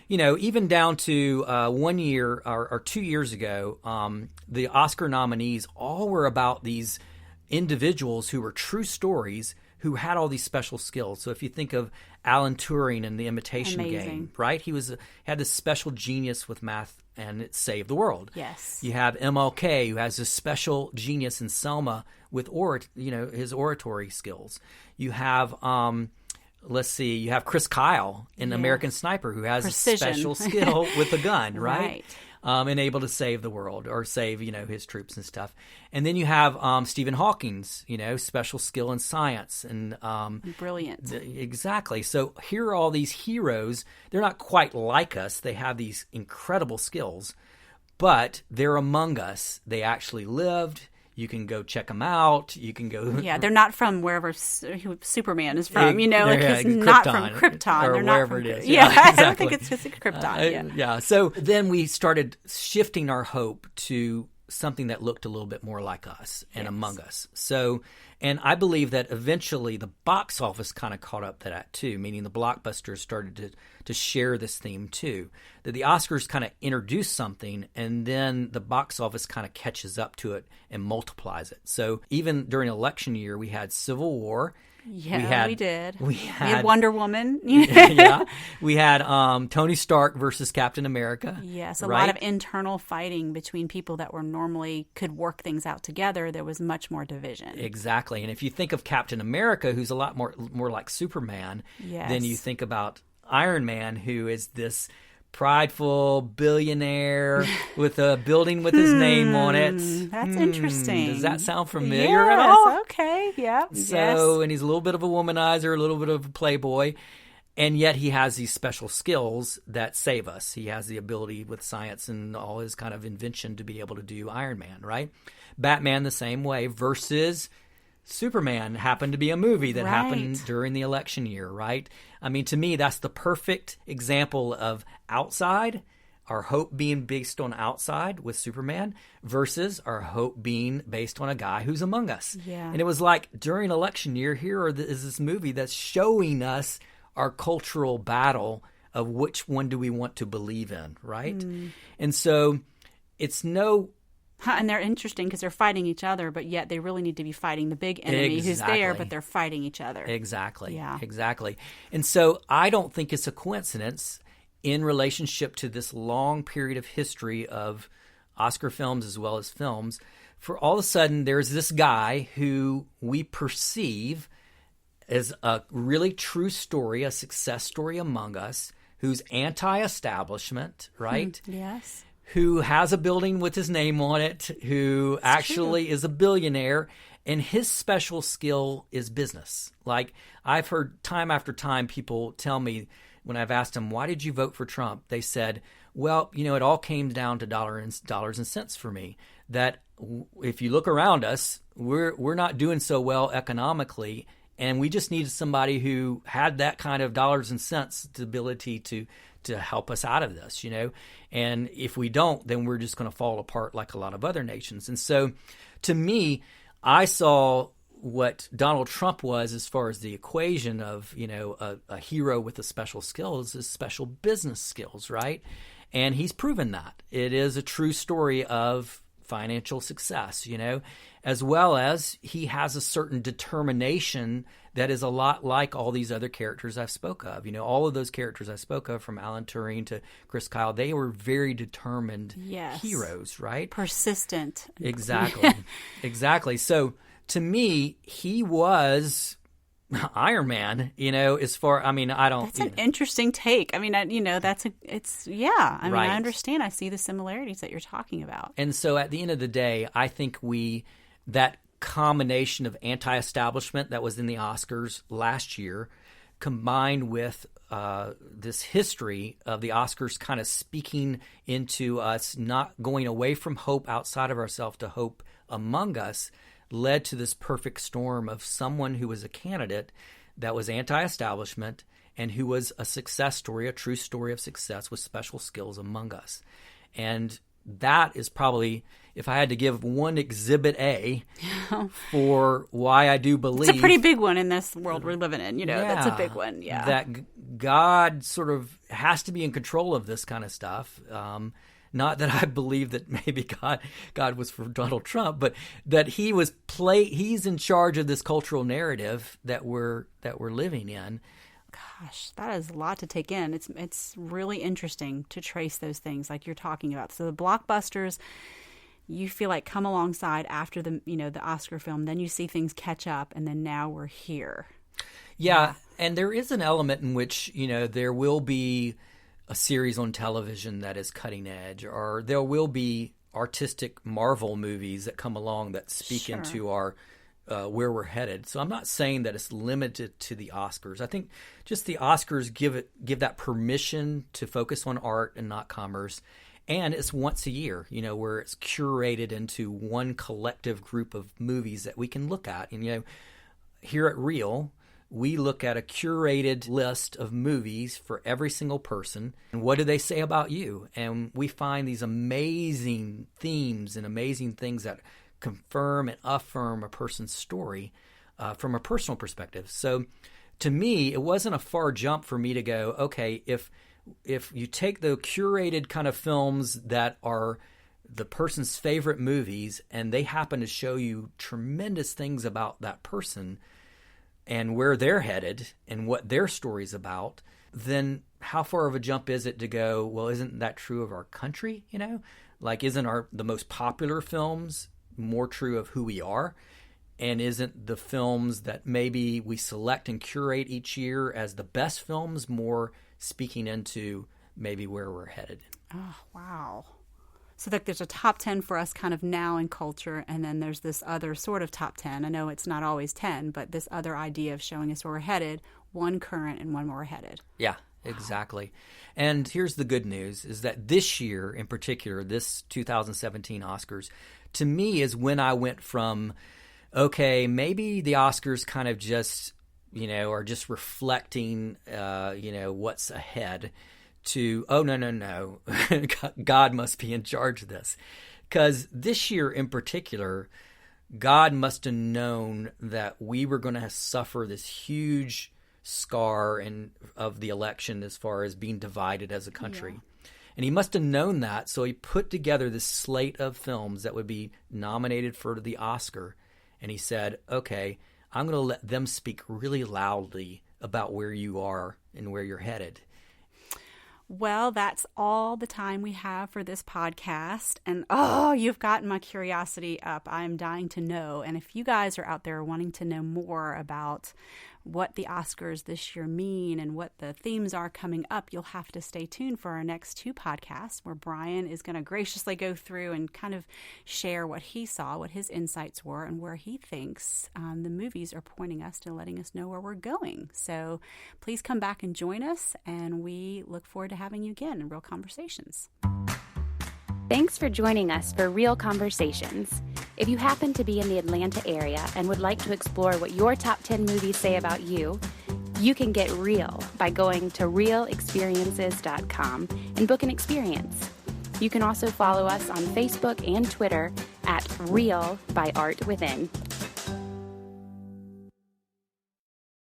even down to 1 year or 2 years ago, the Oscar nominees all were about these individuals who were true stories who had all these special skills. So if you think of Alan Turing in The Imitation Game, right? He had this special genius with math, and it saved the world. Yes. You have MLK, who has this special genius in Selma with his oratory skills. You have you have Chris Kyle in American Sniper, who has Precision. a special skill with a gun, right? Right. And able to save the world or save, his troops and stuff. And then you have Stephen Hawking's, special skill in science and brilliant. Exactly. So here are all these heroes. They're not quite like us. They have these incredible skills, but they're among us. They actually lived. You can go check them out. You can go. Yeah, they're not from wherever Superman is from. He's Krypton, not from Krypton or they're wherever not from, it is. Yeah, exactly. I don't think it's just Krypton. Yeah. So then we started shifting our hope to something that looked a little bit more like us and among us. So, and I believe that eventually the box office kind of caught up to that too, meaning the blockbusters started to share this theme too. That the Oscars kind of introduce something and then the box office kind of catches up to it and multiplies it. So even during election year, we had Civil War. Yeah, we did. We had Wonder Woman. Yeah. We had Tony Stark versus Captain America. Yes, a lot of internal fighting between people that were normally could work things out together. There was much more division. Exactly. And if you think of Captain America, who's a lot more like Superman, then you think about Iron Man, who is this prideful billionaire with a building with his name on it. That's interesting. Does that sound familiar at all? Okay, yeah. And he's a little bit of a womanizer, a little bit of a playboy, and yet he has these special skills that save us. He has the ability with science and all his kind of invention to be able to do Iron Man, right? Batman the same way versus Superman happened to be a movie that happened during the election year, right? I mean, to me, that's the perfect example of outside, our hope being based on outside with Superman versus our hope being based on a guy who's among us. Yeah. And it was like during election year, is this movie that's showing us our cultural battle of which one do we want to believe in, right? And so it's no... And they're interesting because they're fighting each other, but yet they really need to be fighting the big enemy who's there, but they're fighting each other. Exactly. Yeah. Exactly. And so I don't think it's a coincidence in relationship to this long period of history of Oscar films as well as films, for all of a sudden there's this guy who we perceive as a really true story, a success story among us, who's anti-establishment, right? Yes. Who has a building with his name on it, who actually is a billionaire, and his special skill is business. Like, I've heard time after time people tell me when I've asked them, why did you vote for Trump? They said, well, it all came down to dollars and cents for me. That if you look around us, we're not doing so well economically, and we just needed somebody who had that kind of dollars and cents ability to help us out of this, And if we don't, then we're just going to fall apart like a lot of other nations. And so to me, I saw what Donald Trump was as far as the equation of, a hero with a special skills is special business skills, right? And he's proven that. It is a true story of financial success, as well as he has a certain determination that is a lot like all these other characters I've spoke of. All of those characters I spoke of, from Alan Turing to Chris Kyle, they were very determined heroes, right? Persistent. Exactly. Exactly. So to me, he was Iron Man, as far, I don't... That's an interesting take. I understand. I see the similarities that you're talking about. And so at the end of the day, I think that combination of anti-establishment that was in the Oscars last year, combined with this history of the Oscars kind of speaking into us not going away from hope outside of ourselves to hope among us, led to this perfect storm of someone who was a candidate that was anti-establishment and who was a success story, a true story of success with special skills among us. And that is probably, if I had to give one exhibit A for why I do believe. It's a pretty big one in this world we're living in, that's a big one, That God sort of has to be in control of this kind of stuff. Not that I believe that maybe God was for Donald Trump, but that he's in charge of this cultural narrative that we're living in. Gosh, that is a lot to take in. It's really interesting to trace those things like you're talking about. So the blockbusters, you feel like come alongside after the Oscar film, then you see things catch up, and then now we're here. Yeah, and there is an element in which, there will be a series on television that is cutting edge, or there will be artistic Marvel movies that come along that speak into our where we're headed. So I'm not saying that it's limited to the Oscars. I think just the Oscars give that permission to focus on art and not commerce. And it's once a year, where it's curated into one collective group of movies that we can look at. And, here at Real, we look at a curated list of movies for every single person. And what do they say about you? And we find these amazing themes and amazing things that confirm and affirm a person's story from a personal perspective. So to me, it wasn't a far jump for me to go, okay, if you take the curated kind of films that are the person's favorite movies and they happen to show you tremendous things about that person and where they're headed and what their story's about, then how far of a jump is it to go, well, isn't that true of our country? Like, isn't the most popular films more true of who we are? And isn't the films that maybe we select and curate each year as the best films more speaking into maybe where we're headed? Oh, wow. So there's a top 10 for us kind of now in culture, and then there's this other sort of top 10. I know it's not always 10, but this other idea of showing us where we're headed, one current and one where we're headed. Yeah, exactly. And here's the good news, is that this year in particular, this 2017 Oscars, to me is when I went from, okay, maybe the Oscars kind of just, are just reflecting, what's ahead, to, oh, no, God must be in charge of this. Because this year in particular, God must have known that we were going to suffer this huge scar of the election as far as being divided as a country. Yeah. And he must have known that, so he put together this slate of films that would be nominated for the Oscar. And he said, okay, I'm going to let them speak really loudly about where you are and where you're headed. Well, that's all the time we have for this podcast. And you've gotten my curiosity up. I'm dying to know. And if you guys are out there wanting to know more about what the Oscars this year mean and what the themes are coming up, you'll have to stay tuned for our next two podcasts where Bryan is going to graciously go through and kind of share what he saw, what his insights were, and where he thinks the movies are pointing us to letting us know where we're going. So please come back and join us, and we look forward to having you again in Real Conversations. Thanks for joining us for Real Conversations. If you happen to be in the Atlanta area and would like to explore what your top 10 movies say about you, you can get real by going to realexperiences.com and book an experience. You can also follow us on Facebook and Twitter at Real by Art Within.